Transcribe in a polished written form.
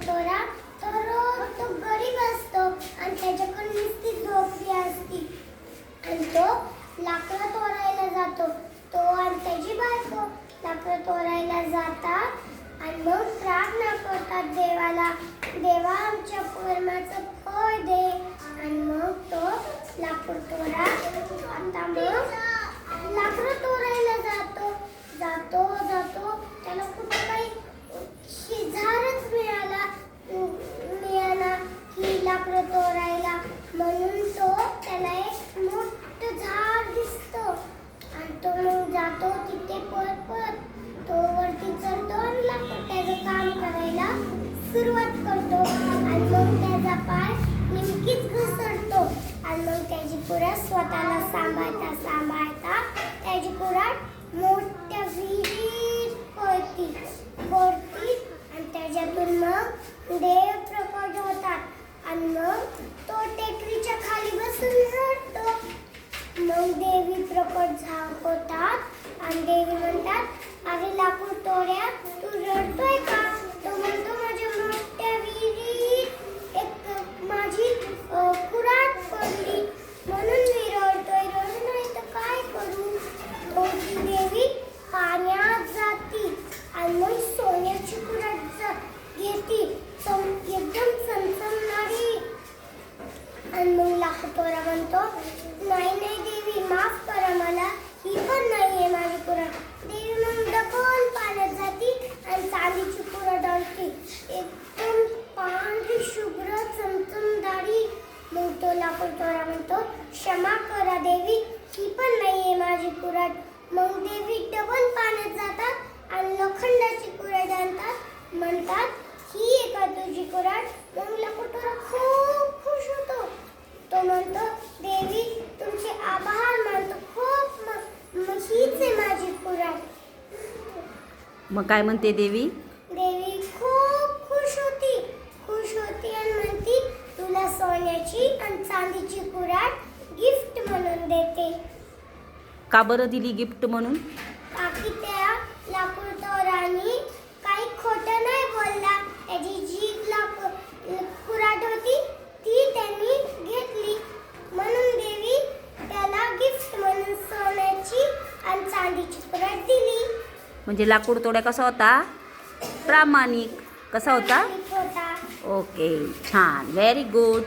तोरा तो रोज तो गरीब असतो आणि त्याच्याकडे नुसती झोपडी असती आणि तो लाकडं तोडायला जातो. तो आणि त्याची बायको लाकडं तोडायला जातात आणि मग प्रार्थना करतात देवाला, देवा आमच्या कर्माचं फळ दे. आणि मग तो लाकूड तोडा आता मग लाकडं तोडायला जातो. त्याला कुठं काही शिजारच मिळाला की लाकडं तोडायला, म्हणून तो त्याला एक मोठं झाड दिसतं आणि तो मग जातो तिथे पळत तो वरती चढतो आणि लाकूड त्याचं काम करायला सुरुवात करतो आणि मग त्याचा पाय नेमकीच घसरतो आणि मग त्याची कुऱ्हाड स्वतःला सांभाळता त्याची कुऱ्हाड मोठ्या विहिरीत पडती आणि त्याच्यातून मग देव प्रकट होतात आणि मग तो टेकडीच्या खाली बसून रडतो. मग देवी प्रकट होतात आणि देवी म्हणतात, अरे लाकूड तोड्या तू रडतोय का? तो म्हणतो, माझ्या मोठ्या विहिरीत एक माझी कुऱ्हाड पडली म्हणून मी रडतोय. रडू नाही तर काय करू? तो ती देवी पाण्यात जाती आणि मग सोन्याची कुऱ्हाड घेती एकदम चमचमणारी. आणि मग लाकूड तोडा म्हणतो, नाही देवी माफ करा मला, ही पण नाहीये माझी कुऱ्हाड. देवी मग डबल पाण्यात जाती आणि चांदीची कुऱ्हाड आणते एकदम पांढरी शुभ्र चमचमदारी. मग तो लाकूड तोडा म्हणतो, क्षमा करा देवी, ही पण नाहीये माझी कुऱ्हाड. मग देवी डबल पाण्यात जातात आणि लोखंडाची कुऱ्हाड आणतात, म्हणतात, ही आहे का तुझी कुऱ्हाड? मग लाकूड तोडा खूप खुश होतो. तो म्हणतो, देवी तुमचे आभार मानतो खूप, मग हीच आहे माझी कुऱ्हाड. मग काय म्हणते देवी? देवी खूप खुश होती आणि म्हणती, तुला सोन्याची आणि चांदीची कुऱ्हाड गिफ्ट म्हणून देते. का बरं दिली गिफ्ट म्हणून? बाकी त्या लाकूड तोडाने काही खोटं नाही बोलला. त्याची जी कुऱ्हाड होती ती त्यांनी घेतली, म्हणून देवी त्याला गिफ्ट म्हणून सोन्याची आणि चांदीची कुऱ्हाड दिली. म्हणजे लाकूड तोड्या कसा होता? प्रामाणिक. कसा होता? होता. ओके, छान, व्हेरी गुड.